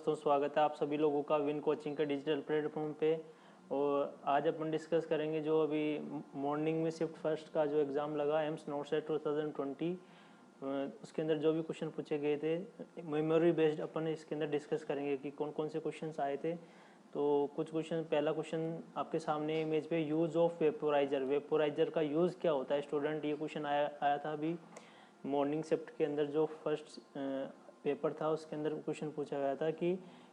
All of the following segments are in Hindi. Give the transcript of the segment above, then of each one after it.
दोस्तों, स्वागत है आप सभी लोगों का विन कोचिंग के डिजिटल प्लेटफॉर्म पे। और आज अपन डिस्कस करेंगे जो अभी मॉर्निंग में शिफ्ट फर्स्ट का जो एग्ज़ाम लगा एम्स नोट सेट 2020, उसके अंदर जो भी क्वेश्चन पूछे गए थे मेमोरी बेस्ड अपन इसके अंदर डिस्कस करेंगे कि कौन कौन से क्वेश्चंस आए थे। तो कुछ क्वेश्चन, पहला क्वेश्चन आपके सामने इमेज पे, यूज़ ऑफ वेपोराइजर, वेपोराइजर का यूज़ क्या होता है स्टूडेंट, ये क्वेश्चन आया था अभी मॉर्निंग शिफ्ट के अंदर। जो फर्स्ट पेपर था उसके अंदर क्वेश्चन पूछा गया था कि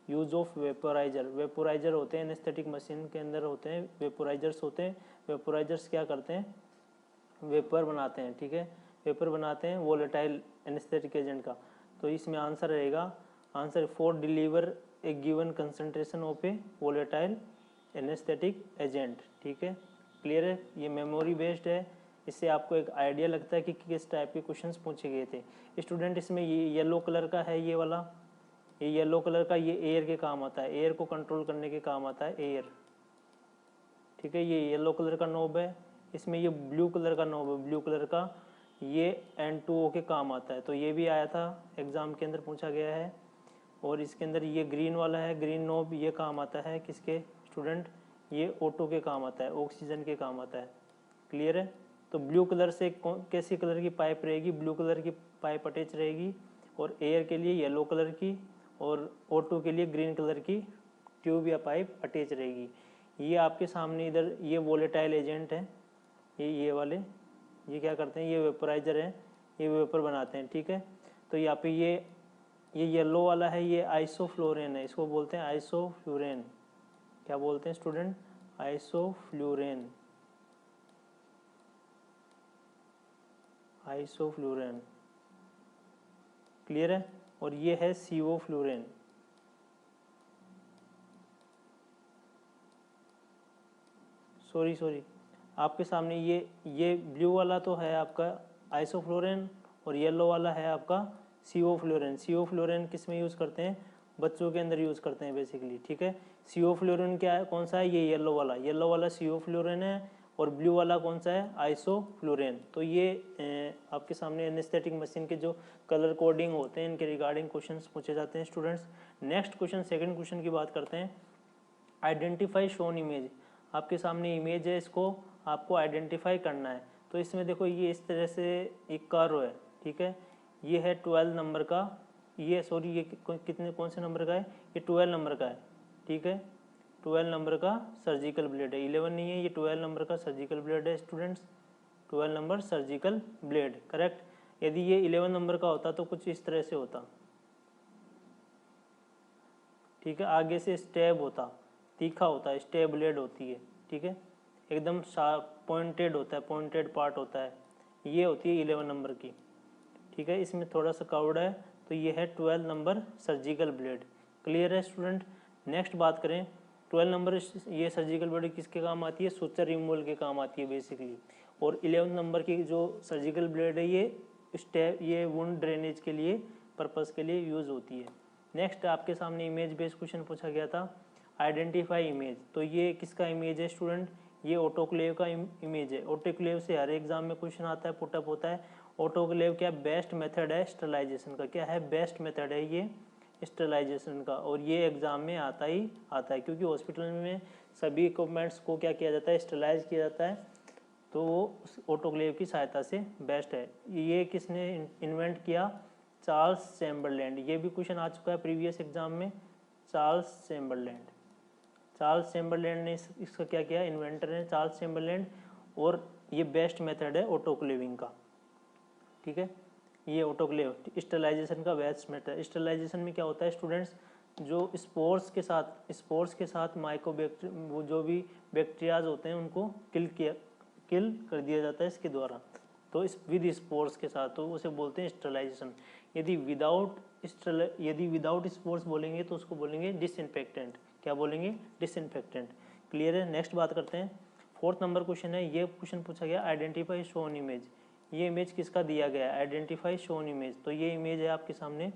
यूज़ ऑफ वेपोराइजर, वेपोराइजर होते हैं एनेस्थेटिक मशीन के अंदर होते हैं, वेपोराइजर्स होते हैं। वेपोराइजर्स क्या करते हैं, वेपर बनाते हैं, ठीक है, वेपर बनाते हैं वोलेटाइल एनेस्थेटिक एजेंट का। तो इसमें आंसर रहेगा, answer for deliver A given concentration of A volatile anaesthetic agent, ठीक है, क्लियर है। ये मेमोरी बेस्ड है, इससे आपको एक आइडिया लगता है कि किस टाइप के क्वेश्चंस पूछे गए थे स्टूडेंट। इसमें ये येलो कलर का है, ये वाला, ये येलो कलर का, ये एयर के काम आता है, एयर को कंट्रोल करने के काम आता है एयर, ठीक है। ये येलो कलर का नोब है। इसमें ये ब्लू कलर का नोब है, ब्लू कलर का, ये N2O के काम आता है। तो ये भी आया था एग्जाम के अंदर, पूछा गया है। और इसके अंदर ये ग्रीन वाला है, ग्रीन नोब, ये काम आता है किसके स्टूडेंट, ये O2 के काम आता है, ऑक्सीजन के काम आता है, क्लियर है। तो ब्लू कलर से कैसी कलर की पाइप रहेगी, ब्लू कलर की पाइप अटैच रहेगी, और एयर के लिए येलो कलर की, और O2 के लिए ग्रीन कलर की ट्यूब या पाइप अटैच रहेगी। ये आपके सामने इधर ये वोलेटाइल एजेंट है, ये वाले, ये क्या करते हैं, ये वेपराइजर है, ये वेपर बनाते हैं, ठीक है। तो यहाँ पे ये येलो वाला है, ये आइसोफ्लोरेन है, इसको बोलते हैं आइसोफ्लूरेन। क्या बोलते हैं स्टूडेंट, आइसोफ्लूरेन, आइसोफ्लूरेन, क्लियर है। और ये है सीओफ्लूरेन, सॉरी आपके सामने ये ब्लू वाला तो है आपका आइसोफ्लोरेन, और येलो वाला है आपका सीओफ्लोरेन। सीओफ्लोरेन किस में यूज़ करते हैं, बच्चों के अंदर यूज़ करते हैं बेसिकली, ठीक है। सीओफ्लोरेन क्या है, कौन सा है, ये येलो वाला सीओफ्लोरेन है, और ब्लू वाला कौन सा है, आइसोफ्लोरेन। तो ये आपके सामने एनेस्थेटिक मशीन के जो कलर कोडिंग होते हैं, इनके रिगार्डिंग क्वेश्चंस पूछे जाते हैं students. Next question, second question की बात करते हैं। आइडेंटिफाई शोन इमेज, आपके सामने इमेज है, इसको आपको आइडेंटिफाई करना है। तो इसमें देखो, ये इस तरह से एक कर्व है, ठीक है, ये है 12 नंबर का, ये सॉरी ये कितने कौन से नंबर का है, ये 12 नंबर का है, ठीक है, 12 नंबर का सर्जिकल ब्लेड है, 11 नहीं है, ये 12 नंबर का सर्जिकल ब्लेड है students, 12 number surgical blade, correct. यदि ये 11 नंबर का होता तो कुछ इस तरह से होता, ठीक है, आगे से स्टेब होता, तीखा होता है, स्टेब ब्लेड होती है, ठीक है, एकदम शार्प पॉइंटेड होता है, पॉइंटेड पार्ट होता है, ये होती है 11 नंबर की, ठीक है। इसमें थोड़ा सा कर्व्ड है, तो ये है 12 नंबर सर्जिकल ब्लेड, क्लियर है स्टूडेंट। नेक्स्ट बात करें, 12 नंबर ये सर्जिकल ब्लेड किसके काम आती है, सुचर रिमूवल के काम आती है बेसिकली। और 11 नंबर की जो सर्जिकल ब्लेड है, ये वुंड ड्रेनेज के लिए पर्पज़ के लिए यूज़ होती है। नेक्स्ट आपके सामने इमेज बेस्ड क्वेश्चन पूछा गया था, आइडेंटिफाई इमेज। तो ये किसका इमेज है स्टूडेंट, ये ऑटोक्लेव का इमेज है। ऑटोक्लेव से हर एग्जाम में क्वेश्चन आता है, पुटअप होता है। ऑटोक्लेव क्या बेस्ट मेथड है स्टरलाइजेशन का, क्या है, बेस्ट मेथड है ये स्टरलाइजेशन का, और ये एग्जाम में आता ही आता है, क्योंकि हॉस्पिटल में सभी इक्विपमेंट्स को क्या किया जाता है, स्टरलाइज किया जाता है, तो वो उस ऑटोक्लेव की सहायता से बेस्ट है। ये किसने इन्वेंट किया, चार्ल्स चैम्बरलैंड। ये भी क्वेश्चन आ चुका है प्रीवियस एग्जाम में, चार्ल्स चैम्बरलैंड, चार्ल्स चैम्बरलैंड ने इसका क्या किया, इन्वेंटर है चार्ल्स चैम्बरलैंड, और ये बेस्ट मेथड है ऑटोक्लेविंग का, ठीक है। ये ऑटोक्लेव स्टरलाइजेशन का बेस्ट मेथड। स्टरलाइजेशन में क्या होता है स्टूडेंट्स, जो स्पोर्स के साथ माइक्रोबैक्टीरिया, वो जो भी बैक्टीरियाज होते हैं उनको किल कर दिया जाता है इसके द्वारा। तो इस विद स्पोर्स के साथ, तो उसे बोलते हैं स्टरलाइजेशन। यदि विदाउट स्पोर्स बोलेंगे तो उसको बोलेंगे डिसइंफेक्टेंट। क्या बोलेंगे, डिसइंफेक्टेंट, क्लियर है। नेक्स्ट बात करते हैं, फोर्थ नंबर क्वेश्चन है, ये क्वेश्चन पूछा गया, आइडेंटिफाई शोन इमेज। ये इमेज किसका दिया गया है, आइडेंटिफाई शोन इमेज। तो ये इमेज है आपके सामने,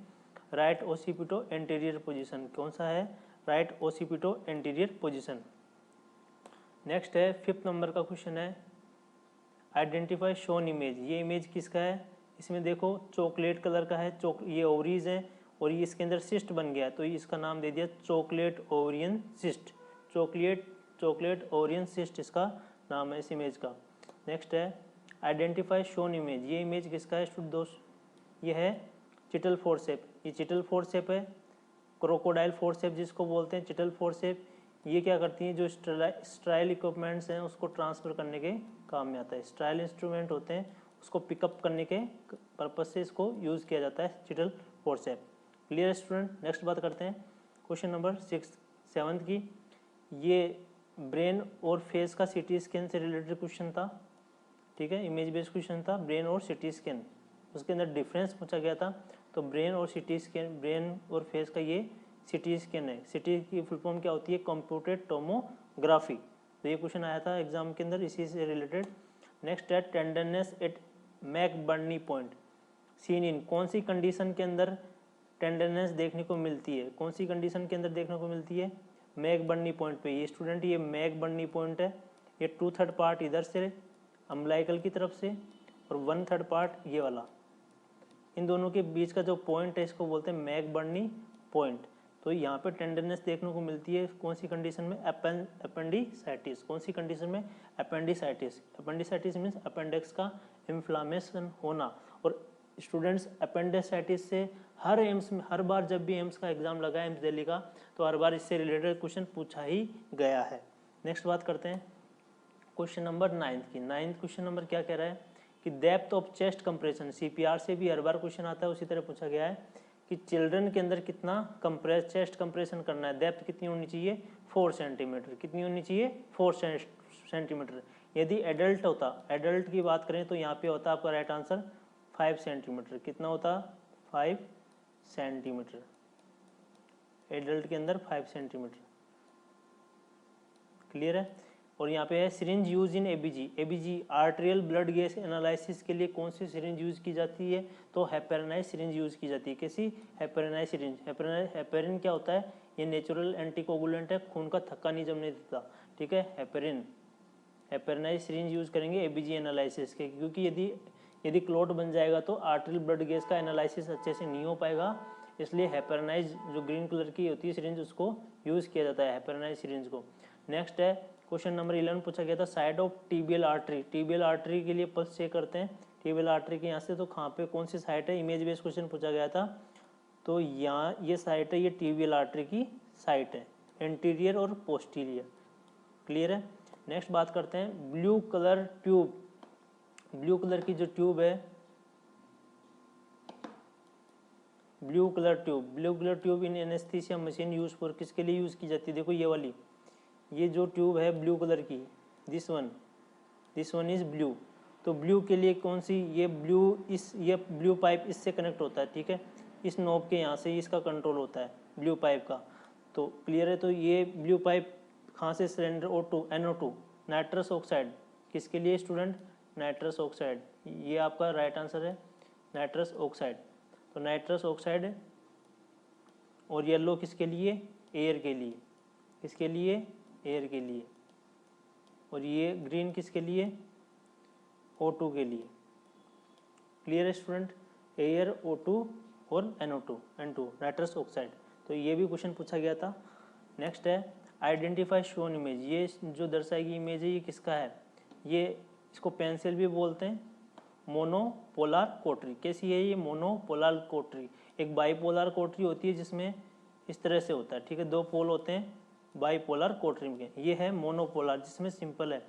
राइट ओसिपिटो एंटीरियर पोजीशन, कौन सा है, राइट ओसिपिटो एंटीरियर पोजीशन। नेक्स्ट है फिफ्थ नंबर का क्वेश्चन है, आइडेंटिफाई शोन इमेज। ये इमेज किसका है, इसमें देखो चॉकलेट कलर का है, ये ओवरीज है, और ये इसके अंदर सिस्ट बन गया, तो इसका नाम दे दिया chocolate ovarian cyst. Chocolate ovarian cyst इसका नाम है इस इमेज का। नेक्स्ट है आइडेंटिफाई शोन इमेज। ये इमेज किसका है स्टूडेंट दोस्त? ये है चिटल फोरसेप। ये चिटल फोरसेप है, क्रोकोडाइल फोरसेप जिसको बोलते हैं, चिटल फोरसेप। ये क्या करती हैं, जो स्ट्राइल इक्विपमेंट्स हैं उसको ट्रांसफ़र करने के काम में आता है। स्ट्राइल इंस्ट्रूमेंट होते हैं, उसको पिकअप करने के पर्पज से इसको यूज़ किया जाता है चिटल फोरसेप। Clear student? नेक्स्ट बात करते हैं क्वेश्चन नंबर 7 की। ये ब्रेन और फेस का सीटी स्कैन से रिलेटेड क्वेश्चन था, ठीक है, इमेज बेस्ड क्वेश्चन था, ब्रेन और सीटी स्कैन। उसके अंदर डिफरेंस पूछा गया था। तो ब्रेन और सीटी स्कैन, ब्रेन और फेस का ये सीटी स्कैन है। सीटी की फुल फॉर्म क्या होती है? Computed tomography. तो ये क्वेश्चन आया था एग्जाम के अंदर इसी से रिलेटेड। नेक्स्ट है tenderness at McBurney point seen in. कौन सी कंडीशन के अंदर टेंडरनेस देखने को मिलती है? कौन सी कंडीशन के अंदर देखने को मिलती है? मैकबर्नी पॉइंट पे। ये स्टूडेंट ये मैकबर्नी पॉइंट है, ये 2/3 पार्ट इधर से अम्बलाइकल की तरफ से और 1/3 पार्ट ये वाला, इन दोनों के बीच का जो पॉइंट है इसको बोलते हैं मैकबर्नी पॉइंट। तो यहाँ पे टेंडरनेस देखने को मिलती है कौन सी कंडीशन में? अपेंडिसाइटिस। कौन सी कंडीशन में? अपेंडिसाइटिस। अपेंडिसाइटिस मीन्स अपेंडिक्स का इन्फ्लामेशन होना। और स्टूडेंट्स अपेंडिसाइटिस से हर एम्स में, हर बार जब भी एम्स का एग्जाम लगा है, एम्स दिल्ली का, तो हर बार इससे रिलेटेड क्वेश्चन पूछा ही गया है। नेक्स्ट बात करते हैं क्वेश्चन नंबर 9 की। 9th क्वेश्चन नंबर क्या कह रहा है कि depth of chest compression. CPR से भी हर बार क्वेश्चन आता है, उसी तरह पूछा गया है कि चिल्ड्रन के अंदर कितना चेस्ट कंप्रेशन करना है, डेप्थ कितनी होनी चाहिए? 4 सेंटीमीटर। कितनी होनी चाहिए? 4 सेंटीमीटर। यदि एडल्ट होता, एडल्ट की बात करें तो यहाँ पे होता आपका राइट आंसर 5 सेंटीमीटर। कितना होता? 5 सेंटीमीटर। एडल्ट के अंदर 5 सेंटीमीटर। क्लियर है? और यहाँ पे है syringe use in ABG. ABG arterial blood gas analysis के लिए कौन सी सिरिंज यूज की जाती है? तो हेपेरिनाइज सिरिंज यूज की जाती है। कैसी? हेपेरिनाइज सिरिंज। हेपेरिन क्या होता है? ये नेचुरल एंटीकोगुलेंट है, खून का थक्का नहीं जमने देता, ठीक है, हेपेरिन। हेपेरिनाइज सिरिंज यूज करेंगे एबीजी एनालिसिस के, क्योंकि यदि क्लॉट बन जाएगा तो आर्टेरियल ब्लड गैस का एनालिसिस अच्छे से नहीं हो पाएगा, इसलिए हेपेरिनाइज जो ग्रीन कलर की होती है सिरिंज उसको यूज किया जाता है, हेपेरिनाइज सिरिंज को। नेक्स्ट है क्वेश्चन नंबर 11 पूछा गया था side of tibial artery. Tibial artery के लिए पल्स चेक करते हैं टीबियल आर्टरी के यहाँ से, तो कहाँ पे कौन सी साइट है? इमेज बेस्ड क्वेश्चन पूछा गया था, तो यहाँ ये साइट है, ये टीबियल आर्टरी की साइट है, एंटीरियर और पोस्टीरियर। क्लियर है? नेक्स्ट बात करते हैं blue colour tube. Blue colour की जो ट्यूब है, blue colour tube in anaesthesia machine use for, किसके लिए यूज की जाती है? देखो ये वाली, ये जो ट्यूब है ब्लू कलर की, दिस वन इज ब्लू। तो ब्लू के लिए कौन सी? ये ब्लू पाइप इससे कनेक्ट होता है, ठीक है, इस नोब के यहाँ से इसका कंट्रोल होता है ब्लू पाइप का। तो क्लियर है? तो ये ब्लू पाइप कहाँ से? Cylinder O2 NO2 nitrous oxide. किसके लिए स्टूडेंट? Nitrous oxide. ये आपका राइट आंसर है, नाइट्रस ऑक्साइड। तो नाइट्रस ऑक्साइड। और येलो किसके लिए? एयर के लिए। किसके लिए? एयर के लिए। और ये ग्रीन किसके लिए? O2 के लिए। क्लियर है स्टूडेंट? एयर, O2 और N2 नाइट्रस ऑक्साइड। तो ये भी क्वेश्चन पूछा गया था। नेक्स्ट है आइडेंटिफाई शोन इमेज। ये जो दर्शाएगी इमेज है ये किसका है? ये इसको पेंसिल भी बोलते हैं, मोनोपोलर कोटरी। कैसी है ये? मोनोपोलर कोटरी। एक बाईपोलर कोटरी होती है जिसमें इस तरह से होता है, ठीक है, 2 पोल होते हैं बाईपोलर कोटरी में। ये है मोनोपोलर जिसमें सिंपल है,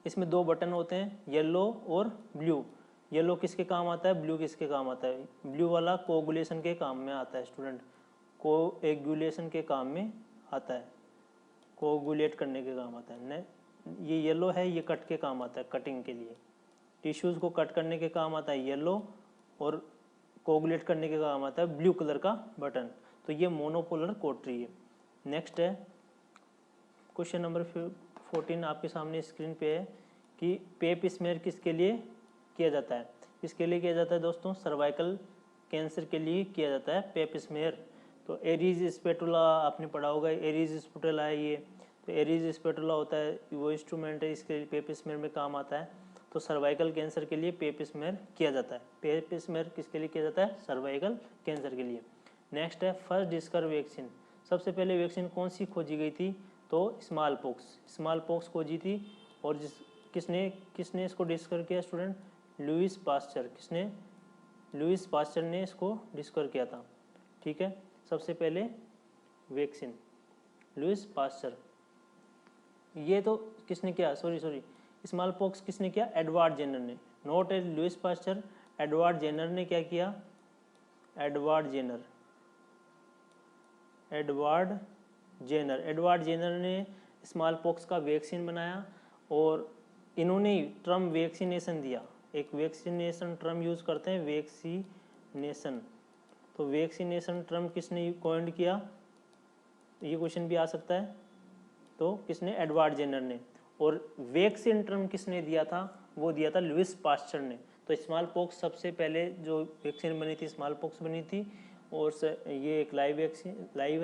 इसमें 2 बटन होते हैं, येलो और ब्लू। येलो किसके काम आता है? ब्लू किसके काम आता है? ब्लू वाला कोगुलेशन के काम में आता है स्टूडेंट, कोएगुलेशन के काम में आता है, कोगुलेट करने के काम आता है। ये येलो है, ये कट के काम आता है, कटिंग के लिए, टिश्यूज़ को कट करने के काम आता है येलो, और कोगुलेट करने के काम आता है ब्लू कलर का बटन। तो ये मोनोपोलर कोटरी है। नेक्स्ट है क्वेश्चन नंबर 14 आपके सामने स्क्रीन पे है कि पेप स्मेयर किसके लिए किया जाता है? किसके लिए किया जाता है दोस्तों? सर्वाइकल कैंसर के लिए किया जाता है पेप स्मेयर। तो एरीज स्पेटुला आपने पढ़ा होगा, एरीज स्पेटुला है ये। तो एरीज स्पेटुला होता है वो इंस्ट्रूमेंट है, इसके पेप स्मेयर में काम आता है। तो सर्वाइकल कैंसर के लिए पेप स्मेयर किया जाता है। पेप स्मेयर किसके लिए किया जाता है? सर्वाइकल कैंसर के लिए। नेक्स्ट है फर्स्ट डिस्कवर वैक्सीन, सबसे पहले वैक्सीन कौन सी खोजी गई थी, तो स्मॉल पॉक्स खोजी थी। और किसने इसको डिस्कवर किया स्टूडेंट, लुईस पास्चर। किसने, लुईस पास्चर ने इसको डिस्कवर किया था। ठीक है, सबसे पहले वैक्सीन लुईस पास्चर। ये तो किसने किया, सॉरी स्मॉल पॉक्स किसने किया, एडवर्ड जेनर ने, not a Louis Pasteur, Edward Jenner ने क्या किया, एडवर्ड जेनर ने स्मॉल पॉक्स का वैक्सीन बनाया और इन्होंने टर्म वैक्सीनेशन दिया। एक वैक्सीनेशन टर्म यूज करते हैं, वैक्सीनेशन। तो वैक्सीनेशन टर्म किसने कॉइंड किया, ये क्वेश्चन भी आ सकता है। तो किसने, एडवर्ड जेनर ने। और वैक्सीन टर्म किसने दिया था, वो दिया था लुईस पास्चर ने। तो स्मॉल पॉक्स सबसे पहले जो वैक्सीन बनी थी स्मॉल पॉक्स बनी थी। और ये एक लाइव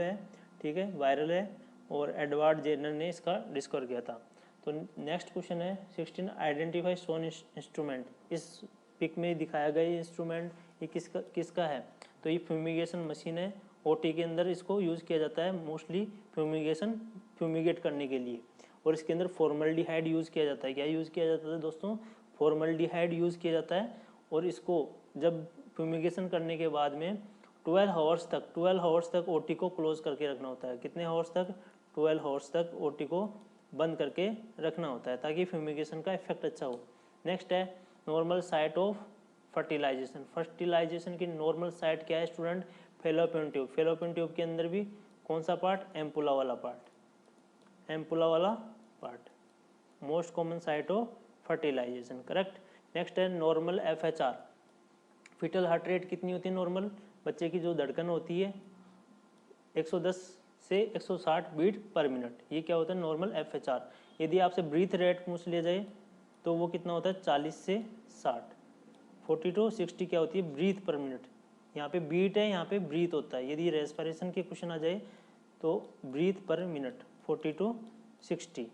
है, ठीक है, वायरल है, और एडवर्ड जेनर ने इसका डिस्कवर किया था। तो नेक्स्ट क्वेश्चन है 16, आइडेंटिफाई शोन इंस्ट्रूमेंट। इस पिक में दिखाया गया ये इंस्ट्रूमेंट ये किसका है, तो ये फ्यूमिगेशन मशीन है। ओटी के अंदर इसको यूज़ किया जाता है मोस्टली फ्यूमिगेट करने के लिए। और इसके अंदर फॉर्मल्डिहाइड यूज़ किया जाता है। क्या यूज़ किया जाता है दोस्तों, फॉर्मल्डिहाइड यूज़ किया जाता है। और इसको जब फ्यूमिगेशन करने के बाद में 12 आवर्स तक ओटी को क्लोज करके रखना होता है। कितने आवर्स तक, 12 आवर्स तक ओटी को बंद करके रखना होता है ताकि फ्यूमिगेशन का इफेक्ट अच्छा हो। नेक्स्ट है नॉर्मल साइट ऑफ फर्टिलाइजेशन की नॉर्मल साइट क्या है स्टूडेंट, फेलोपियन ट्यूब के अंदर भी कौन सा पार्ट, एम्पुला वाला part most common site of fertilisation, correct. Next है normal FHR, foetal heart rate कितनी होती है नॉर्मल, बच्चे की जो धड़कन होती है 110 से 160 बीट पर मिनट, ये क्या होता है नॉर्मल FHR। यदि आपसे ब्रीथ रेट पूछ लिया जाए तो वो कितना होता है 40 से 60, 40 to 60 क्या होती है ब्रीथ पर मिनट। यहाँ पे बीट है, यहाँ पे ब्रीथ होता है। यदि रेस्पिरेशन के क्वेश्चन आ जाए तो ब्रीथ पर मिनट 40 to 60।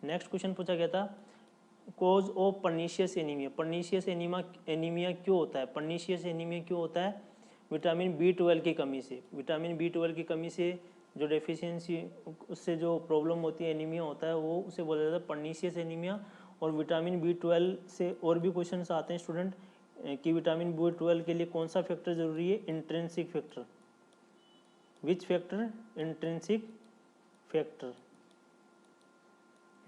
नेक्स्ट क्वेश्चन पूछा गया था cause of pernicious anaemia, pernicious anaemia क्यों होता है, पर्नीशियस एनीमिया क्यों होता है, विटामिन B12 की कमी से। विटामिन B12 की कमी से जो डेफिशिएंसी, उससे जो प्रॉब्लम होती है एनीमिया होता है, वो उसे बोला जाता है पर्नीशियस एनीमिया। और विटामिन B12 से और भी क्वेश्चन आते हैं स्टूडेंट कि विटामिन B12 के लिए कौन सा फैक्टर जरूरी है, intrinsic factor. Which factor,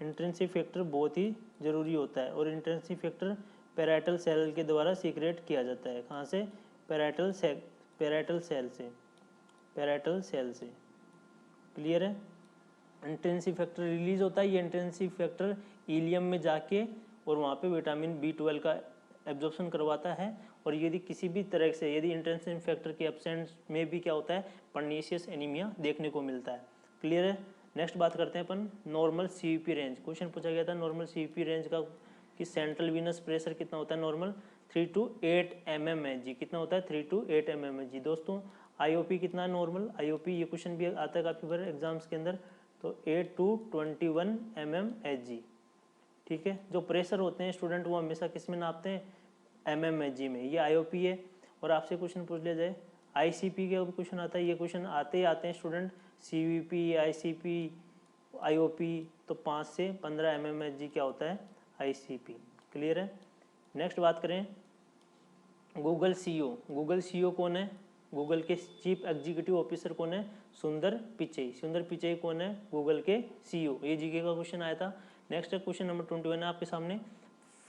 intrinsic factor बहुत ही जरूरी होता है। और इंट्रिंसिक फैक्टर पैराइटल सेल के द्वारा सीक्रेट किया जाता है। कहाँ से, पैराइटल सेल से, क्लियर है। इंट्रिंसिक फैक्टर रिलीज होता है, ये इंट्रिंसिक फैक्टर इलियम में जाके और वहाँ पे विटामिन B12 का एब्जॉर्प्शन करवाता है। और यदि किसी भी तरह से यदि इंट्रिंसिक फैक्टर के एब्सेंस में भी क्या होता है पर्नीशियस एनीमिया देखने को मिलता है, क्लियर है। नेक्स्ट बात करते हैं अपन नॉर्मल CVP रेंज। क्वेश्चन पूछा गया था नॉर्मल CVP रेंज का कि सेंट्रल वीनस प्रेशर कितना होता है नॉर्मल 3 to 8 mmHg, कितना होता है 3 to 8 mmHg। दोस्तों IOP कितना है नॉर्मल, IOP ये क्वेश्चन भी आता है काफ़ी बार एग्जाम्स के अंदर, तो 8 to 21 mmHg, ठीक है। जो प्रेशर होते हैं स्टूडेंट वो हमेशा किस में नापते हैं, mmHg में, ये IOP है। और आपसे क्वेश्चन पूछ लिया जाए ICP का क्वेश्चन आता है, ये क्वेश्चन आते हैं स्टूडेंट, CVP, ICP, IOP, तो 5 से 15 mmHg क्या होता है ICP, क्लियर है। नेक्स्ट बात करें गूगल CEO कौन है, गूगल के चीफ एग्जीक्यूटिव ऑफिसर कौन है, सुंदर पिचई कौन है गूगल के CEO, ये जीके का क्वेश्चन आया था। नेक्स्ट क्वेश्चन नंबर 21 है आपके सामने,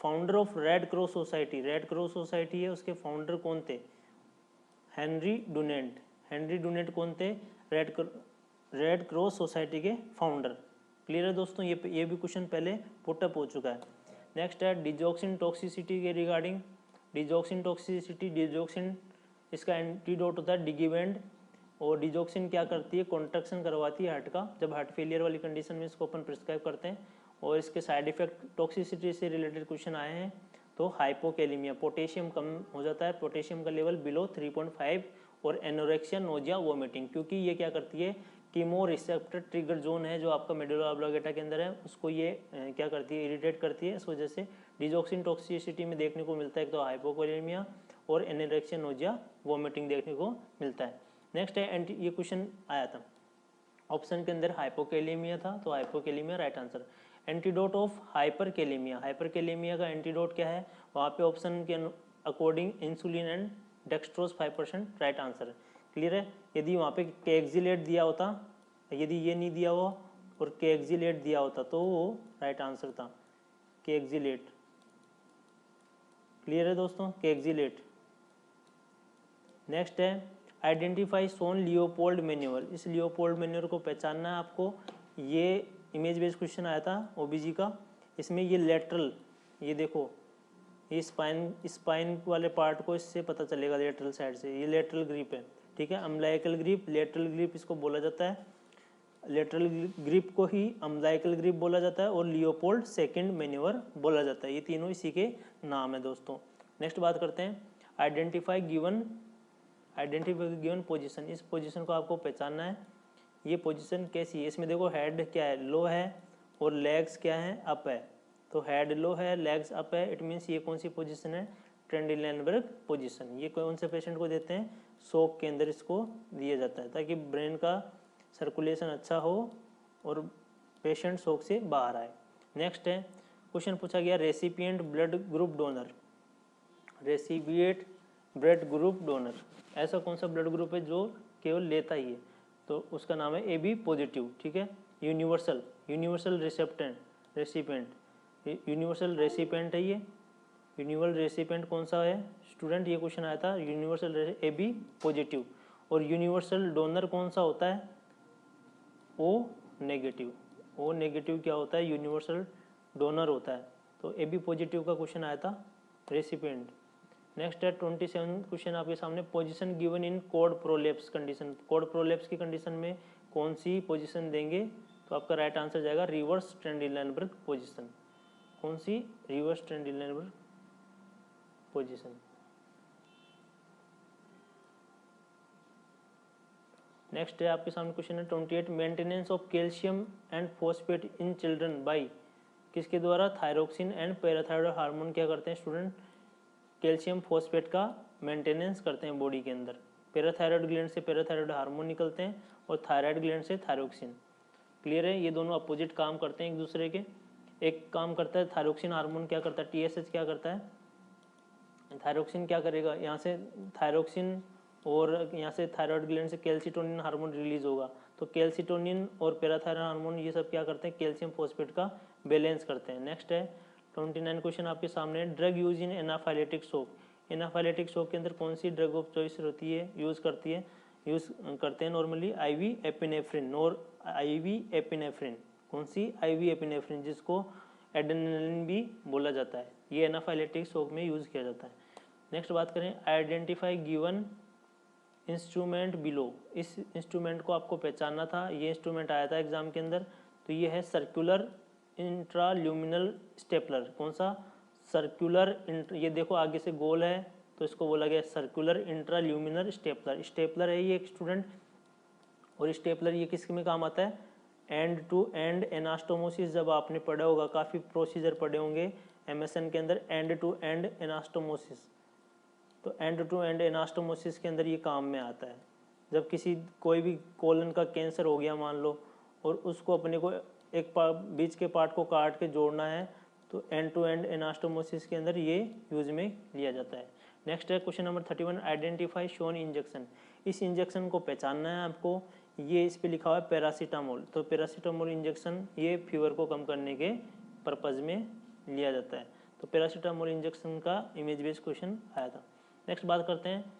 founder of red cross society है, उसके फाउंडर कौन थे, हेनरी डुनेंट कौन थे, रेड क्रॉस सोसाइटी के फाउंडर, क्लियर है दोस्तों। ये भी क्वेश्चन पहले पुटअप हो चुका है। नेक्स्ट है डिजॉक्सिन टॉक्सिसिटी के रिगार्डिंग, डिजॉक्सिन इसका एंटीडोट होता है डिगिवेंड। और डिजॉक्सिन क्या करती है, कॉन्ट्रैक्शन करवाती है हार्ट का, जब हार्ट फेलियर वाली कंडीशन में इसको अपन प्रिस्क्राइब करते हैं। और इसके साइड इफेक्ट टॉक्सिसिटी से रिलेटेड क्वेश्चन आए हैं, तो हाइपोकैलेमिया, पोटेशियम कम हो जाता है, पोटेशियम का लेवल बिलो 3.5, और एनोरेक्सिया, नोजिया, वोमिटिंग, क्योंकि ये क्या करती है कीमो रिसेप्टर ट्रिगर जोन है जो आपका मेडुला ऑब्लिंगेटा के अंदर है, उसको ये क्या करती है, इरिटेट करती है। इस वजह से डिजॉक्सिन टॉक्सिसिटी में देखने को मिलता है एक तो हाइपोकैलेमिया और एनोरेक्सिया, नोजिया, वोमिटिंग देखने को मिलता है। नेक्स्ट है ये क्वेश्चन आया था, ऑप्शन के अंदर हाइपोकैलेमिया था, तो hypokalemia right answer. Antidote of hyperkalaemia, hyperkalaemia का एंटीडोट क्या है, वहाँ पे ऑप्शन के according insulin and dextrose 5% right answer. Clear है। यदि वहाँ पे केएक्सिलेट दिया होता, यदि ये नहीं दिया हुआ और केएक्सिलेट दिया होता तो वो राइट आंसर था, केएक्सिलेट। क्लियर है दोस्तों, केएक्सिलेट। नेक्स्ट है आइडेंटिफाई सोन लियोपोल्ड मैन्योर, इस लियोपोल्ड मैन्योर को पहचानना है आपको। ये इमेज बेस्ड क्वेश्चन आया था ओबीजी का, इसमें ये लेटरल, ये देखो ये स्पाइन वाले पार्ट को इससे पता चलेगा लेटरल साइड से, ये लेटरल ग्रिप है, ठीक है। अम्बिलिकल ग्रिप, लेटरल ग्रिप इसको बोला जाता है, लेटरल ग्रिप को ही अम्बिलिकल ग्रिप बोला जाता है और लियोपोल्ड सेकंड मैन्योर बोला जाता है, ये तीनों इसी के नाम है दोस्तों। नेक्स्ट बात करते हैं आइडेंटिफाई गिवन पोजीशन, इस पोजीशन को आपको पहचानना है, ये पोजीशन कैसी है। इसमें देखो हेड क्या है, लो है, और लेग्स क्या है, अप है। तो हेड लो है, लेग्स अप है, इट मीन्स ये कौन सी पोजीशन है, ट्रेंडिलेनबर्ग पोजीशन। ये कौन से पेशेंट को देते हैं, शॉक के अंदर इसको दिया जाता है, ताकि ब्रेन का सर्कुलेशन अच्छा हो और पेशेंट शॉक से बाहर आए। नेक्स्ट है क्वेश्चन पूछा गया recipient blood group donor, recipient blood group donor, ऐसा कौन सा ब्लड ग्रुप है जो केवल लेता ही है, तो उसका नाम है AB पॉजिटिव, ठीक है। यूनिवर्सल रेसिपिएंट, यूनिवर्सल रेसिपिएंट है ये। यूनिवर्सल रेसिपिएंट कौन सा है स्टूडेंट, ये क्वेश्चन आया था, यूनिवर्सल AB पॉजिटिव। और यूनिवर्सल डोनर कौन सा होता है, O नेगेटिव। O नेगेटिव क्या होता है, यूनिवर्सल डोनर होता है। तो AB पॉजिटिव का क्वेश्चन आया था रेसिपिएंट। नेक्स्ट है 27 क्वेश्चन आपके सामने, position given in cord prolapse condition, cord prolapse की कंडीशन में कौन सी पोजीशन देंगे, तो आपका राइट आंसर जाएगा रिवर्स ट्रेंडिलेनबर्ग पोजीशन। कौन सी, रिवर्स ट्रेंडिलेनबर्ग पोजीशन। नेक्स्ट है आपके सामने क्वेश्चन है 28, maintenance of calcium and phosphate in children by, किसके द्वारा, थायरोक्सिन एंड पैराथायरॉयड हार्मोन क्या करते हैं स्टूडेंट, कैल्शियम फॉस्फेट का मेंटेनेंस करते हैं बॉडी के अंदर। पैराथायरॉयड ग्लैंड से पैराथायरॉयड हार्मोन निकलते हैं और थायराइड ग्लैंड से थायरोक्सिन। क्लियर है, ये दोनों अपोजिट काम करते हैं एक दूसरे के। एक काम करता है थायरोक्सिन हार्मोन, क्या करता है, TSH क्या करता है, थायरोक्सिन क्या करेगा, यहाँ से थायरोक्सिन और यहाँ से थायराइड ग्लैंड से कैल्सिटोनिन हार्मोन रिलीज होगा, तो कैल्सिटोनिन और पैराथायरॉयड हार्मोन ये सब क्या करते हैं, कैल्शियम फॉस्फेट का बैलेंस करते हैं। नेक्स्ट है 29 क्वेश्चन आपके सामने, drug use in anaphylactic shock, anaphylactic shock के अंदर कौन सी ड्रग ऑफ चॉइस होती है, यूज करते हैं नॉर्मली IV एपिनेफ्रिन और IV एपिनेफ्रिन। कौन सी, IV एपिनेफ्रिन, जिसको एड्रेनालिन भी बोला जाता है, ये एनाफाइलेटिक शॉक में यूज किया जाता है। नेक्स्ट बात करें आइडेंटिफाई गिवन इंस्ट्रूमेंट बिलो, इस इंस्ट्रूमेंट को आपको पहचानना था, ये इंस्ट्रूमेंट आया था एग्जाम के अंदर, तो ये है सर्कुलर इंट्राल्यूमिनल स्टेपलर। कौन सा, सर्कुलर, ये देखो आगे से गोल है तो इसको बोला गया सर्कुलर इंट्राल्यूमिनल स्टेपलर। स्टेपलर है ये एक स्टूडेंट, और स्टेपलर ये किस में काम आता है, एंड टू एंड एनास्टोमोसिस, जब आपने पढ़ा होगा, काफ़ी प्रोसीजर पढ़े होंगे MSN के अंदर, एंड टू एंड एनास्टोमोसिस, तो एंड टू एंड एनास्टोमोसिस के अंदर ये काम में आता है। जब कोई भी कोलन का कैंसर हो गया मान लो, और उसको अपने को एक बीच के पार्ट को काट के जोड़ना है, तो एंड टू एंड एनास्टोमोसिस के अंदर ये यूज में लिया जाता है। नेक्स्ट है question number 31, identify shown injection, इस इंजेक्शन को पहचानना है आपको। ये इस पे लिखा हुआ है पैरासीटामोल, तो पैरासीटामोल इंजेक्शन ये फीवर को कम करने के पर्पज में लिया जाता है, तो पैरासीटामोल इंजेक्शन का इमेज बेस्ड क्वेश्चन आया था। नेक्स्ट बात करते हैं,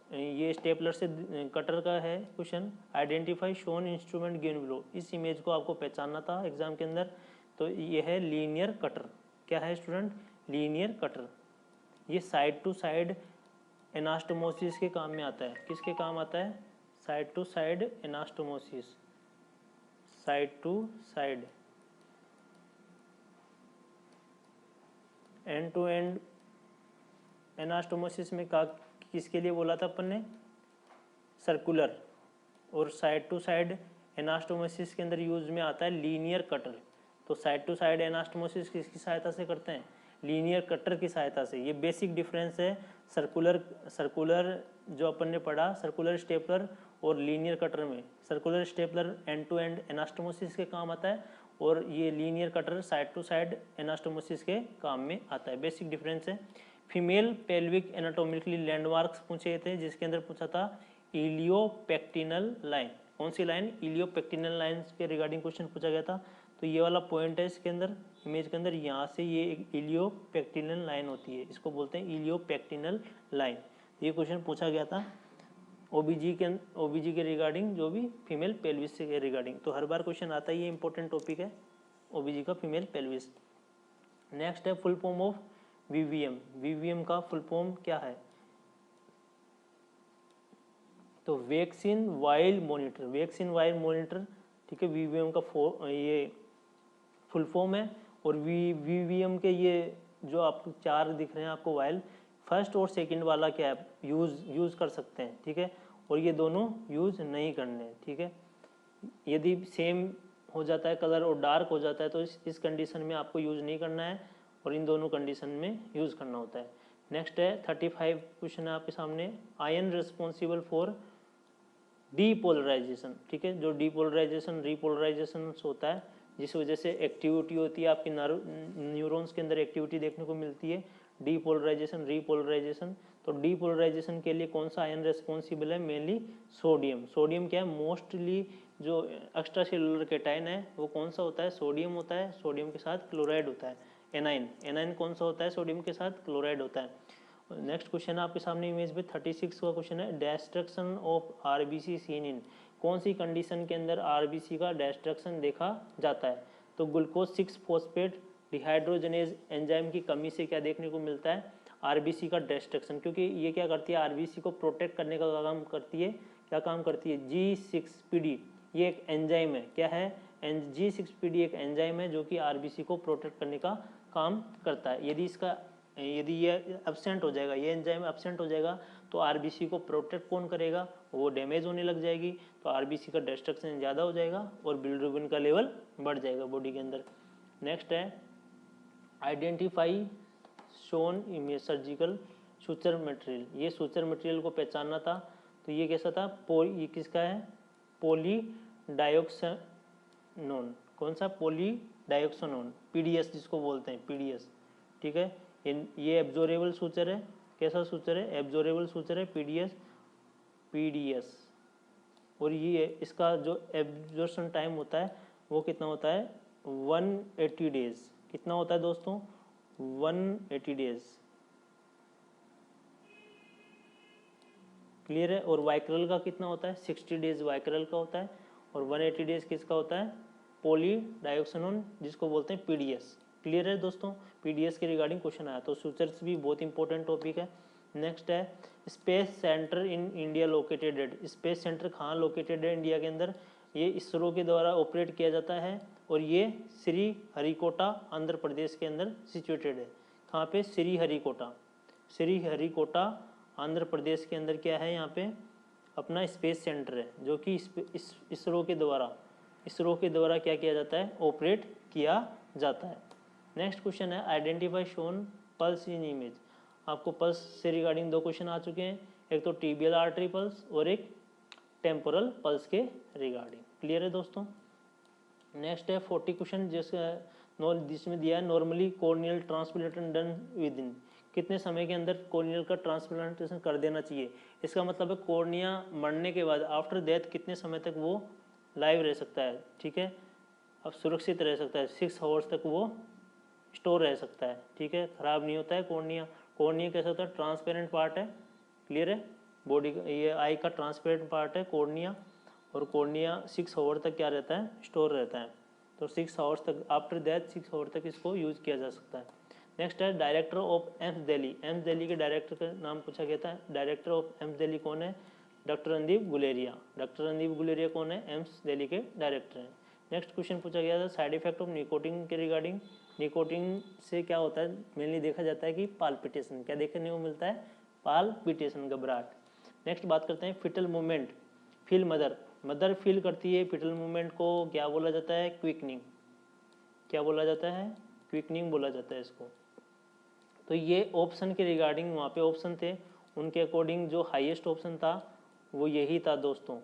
ये स्टेपलर से कटर का है question, identify shown instrument given below, इस इमेज को आपको पहचानना था एग्जाम के अंदर, तो ये है लीनियर कटर। क्या है स्टूडेंट, लीनियर कटर। ये साइड टू साइड एनास्टोमोसिस के काम में आता है, किसके काम आता है, side to side anastomosis, side to side, end to end anastomosis में किसके लिए बोला था अपन ने, सर्कुलर, और साइड टू साइड एनास्टोमोसिस के अंदर यूज में आता है लीनियर कटर। तो साइड टू साइड एनास्टोमोसिस किसकी सहायता से करते हैं, लीनियर कटर की सहायता से। ये बेसिक डिफरेंस है सर्कुलर जो अपन ने पढ़ा, सर्कुलर स्टेपलर और लीनियर कटर में। Circular stapler end to end anastomosis के काम आता है और ये linear cutter side to side anastomosis के काम में आता है। बेसिक डिफरेंस है। फीमेल पेल्विक एनाटोमिकली लैंडमार्क्स पूछे थे, जिसके अंदर पूछा था इलियोपेक्टिनल लाइन। कौन सी लाइन? इलियोपेक्टिनल लाइन के रिगार्डिंग क्वेश्चन पूछा गया था। तो ये वाला पॉइंट है इसके अंदर, इमेज के अंदर, यहाँ से ये एक इलियोपेक्टिनल लाइन होती है, इसको बोलते हैं इलियोपेक्टिनल लाइन। ये क्वेश्चन पूछा गया था ओबीजी के रिगार्डिंग, जो भी फीमेल पेल्विस के रिगार्डिंग। तो हर बार क्वेश्चन आता ही, ये इंपॉर्टेंट टॉपिक है ओबीजी का, फीमेल पेल्विस। नेक्स्ट है full form of VVM. VVM का फुल फॉर्म क्या है? तो vaccine while monitor, vaccine while monitor, ठीक है, वीवीएम का ये फुल फॉर्म है। और वीवीएम के ये जो आपको चार दिख रहे हैं आपको वाइल, फर्स्ट और सेकंड वाला क्या है, यूज कर सकते हैं, ठीक है, और ये दोनों यूज नहीं करने, ठीक है। यदि सेम हो जाता है कलर और डार्क हो जाता है तो इस कंडीशन में आपको यूज नहीं करना है, और इन दोनों कंडीशन में यूज करना होता है। नेक्स्ट है 35 क्वेश्चन है आपके सामने। आयन रिस्पॉन्सिबल फॉर डीपोलराइजेशन, ठीक है, जो डीपोलराइजेशन रीपोलराइजेशन होता है, जिस वजह से एक्टिविटी होती है आपकी न्यूरॉन्स के अंदर एक्टिविटी देखने को मिलती है, डीपोलराइजेशन रीपोलराइजेशन। तो डीपोलराइजेशन के लिए कौन सा आयन रेस्पॉन्सिबल है? Mainly sodium. सोडियम क्या है? मोस्टली जो एक्स्ट्रा सेलुलर कैटायन है वो कौन सा होता है? सोडियम होता है। सोडियम के साथ क्लोराइड होता है, एनाइन। एनाइन कौन सा होता है? सोडियम के साथ क्लोराइड होता है। नेक्स्ट क्वेश्चन है आपके सामने इमेज में 36 का क्वेश्चन है, destruction of RBC scene in. कौन सी कंडीशन के अंदर आरबीसी का डिस्ट्रक्शन देखा जाता है? तो ग्लूकोज 6 फॉस्फेट डिहाइड्रोजनेज एंजाइम की कमी से क्या देखने को मिलता है? आरबीसी का डिस्ट्रक्शन। क्योंकि ये क्या करती है? आरबीसी को प्रोटेक्ट करने का काम करती है। क्या काम करती है? G6PD, ये एक एंजाइम है। क्या है? G6PD एक एंजाइम है जो कि आरबीसी को प्रोटेक्ट करने का काम करता है। यदि ये एब्सेंट हो जाएगा, ये एंजाइम एब्सेंट हो जाएगा, तो आरबीसी को प्रोटेक्ट कौन करेगा? वो डैमेज होने लग जाएगी, तो आरबीसी का डिस्ट्रक्शन ज़्यादा हो जाएगा और बिलिरुबिन का लेवल बढ़ जाएगा बॉडी के अंदर। नेक्स्ट है identify shown image surgical suture material. ये सुचर मटेरियल को पहचानना था, तो ये कैसा था? ये किसका है? पॉलीडायोक्सानोन। कौन सा? पॉलीडायोक्सानोन, पीडीएस जिसको बोलते हैं, पीडीएस, ठीक है। ये एब्जॉर्बेबल सूचर है। कैसा सूचर है? एब्जॉर्बेबल सूचर है, पीडीएस। और ये इसका जो एब्जॉर्प्शन टाइम होता है वो कितना होता है? 180 डेज। कितना होता है दोस्तों? 180 डेज। क्लियर है? और वाइक्रल का कितना होता है? 60 डेज वाइक्रल का होता है। और 180 डेज किसका होता है? पॉलीडायोक्सानोन, जिसको बोलते हैं पीडीएस। क्लियर है दोस्तों? पीडीएस के रिगार्डिंग क्वेश्चन आया, तो सूचर्स भी बहुत इंपॉर्टेंट टॉपिक है। नेक्स्ट है space centre in India located at. Space centre कहाँ लोकेटेड है इंडिया के अंदर? ये इसरो के द्वारा ऑपरेट किया जाता है, और ये श्री हरिकोटा आंध्र प्रदेश के अंदर सिचुएटेड है। कहाँ पे? श्री हरिकोटा आंध्र प्रदेश के अंदर क्या है? यहाँ पे अपना स्पेस सेंटर है, जो कि इसरो के द्वारा क्या किया जाता है? ऑपरेट किया जाता है। नेक्स्ट क्वेश्चन है आइडेंटिफाई शोन पल्स इन इमेज। आपको पल्स से रिगार्डिंग दो क्वेश्चन आ चुके हैं, एक तो टिबियल आर्टरी पल्स और एक टेम्पोरल पल्स के रिगार्डिंग। क्लियर है दोस्तों? नेक्स्ट है 40 क्वेश्चन, जिसमें दिया है normally corneal transplantation done with in. कितने समय के अंदर कॉर्नियल का ट्रांसप्लांटेशन कर देना चाहिए? इसका मतलब है कॉर्निया मरने के बाद आफ्टर डेथ कितने समय तक वो लाइव रह सकता है, ठीक है, अब सुरक्षित रह सकता है। 6 आवर्स तक वो स्टोर रह सकता है, ठीक है, खराब नहीं होता है कॉर्निया। कॉर्निया कैसा होता है? ट्रांसपेरेंट पार्ट है। क्लियर है? बॉडी का, ये आई का ट्रांसपेरेंट पार्ट है कॉर्निया, और कॉर्निया 6 आवर तक क्या रहता है? स्टोर रहता है। तो 6 आवर्स तक, आफ्टर दैट 6 आवर तक इसको यूज किया जा सकता है। नेक्स्ट है director of AIIMS Delhi. AIIMS Delhi के डायरेक्टर का नाम पूछा गया था। डायरेक्टर ऑफ एम्स दिल्ली कौन है? डॉक्टर रणदीप गुलेरिया। डॉक्टर रणदीप गुलेरिया कौन है? एम्स दिल्ली के डायरेक्टर हैं। नेक्स्ट क्वेश्चन पूछा गया था साइड इफेक्ट ऑफ निकोटिन के रिगार्डिंग। निकोटिन से क्या होता है? मेनली देखा जाता है कि पाल्पिटेशन। क्या देखने को मिलता है? पाल्पिटेशन, घबराहट। नेक्स्ट बात करते हैं fetal movement. Feel mother feel करती है फिटल मूवमेंट को, क्या बोला जाता है? क्विकनिंग। क्या बोला जाता है? क्विकनिंग बोला जाता है इसको। तो ये ऑप्शन के रिगार्डिंग वहाँ पे ऑप्शन थे, उनके अकॉर्डिंग जो हाईएस्ट ऑप्शन था वो यही था दोस्तों,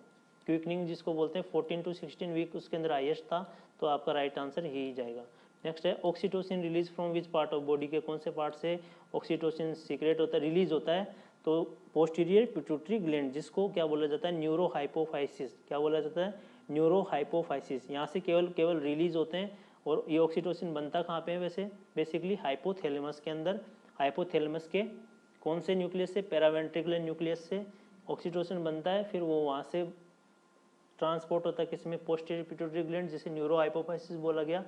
क्विकनिंग जिसको बोलते हैं 14 to 16 वीक उसके अंदर हाईएस्ट था, तो आपका राइट आंसर यही जाएगा। नेक्स्ट है oxytocin release from which part of body, के कौन से पार्ट से ऑक्सीटोसिन सीक्रेट होता है, रिलीज होता है, तो पोस्टीरियर पिट्यूटरी ग्लैंड, जिसको क्या बोला जाता है, न्यूरो हाइपोफाइसिस, क्या बोला जाता है, न्यूरो हाइपोफाइसिस, यहाँ से केवल रिलीज होते हैं। और ये ऑक्सीटोसिन बनता कहाँ पे है वैसे, बेसिकली हाइपोथैलेमस के अंदर, हाइपोथैलेमस के कौन से न्यूक्लियस से, पैरावेंट्रिकुलर न्यूक्लियस से ऑक्सीटोसिन बनता है, फिर वो वहाँ से ट्रांसपोर्ट होता है किसमें, पोस्टीरियर पिट्यूटरी ग्लैंड, जिसे न्यूरो हाइपोफाइसिस बोला गया।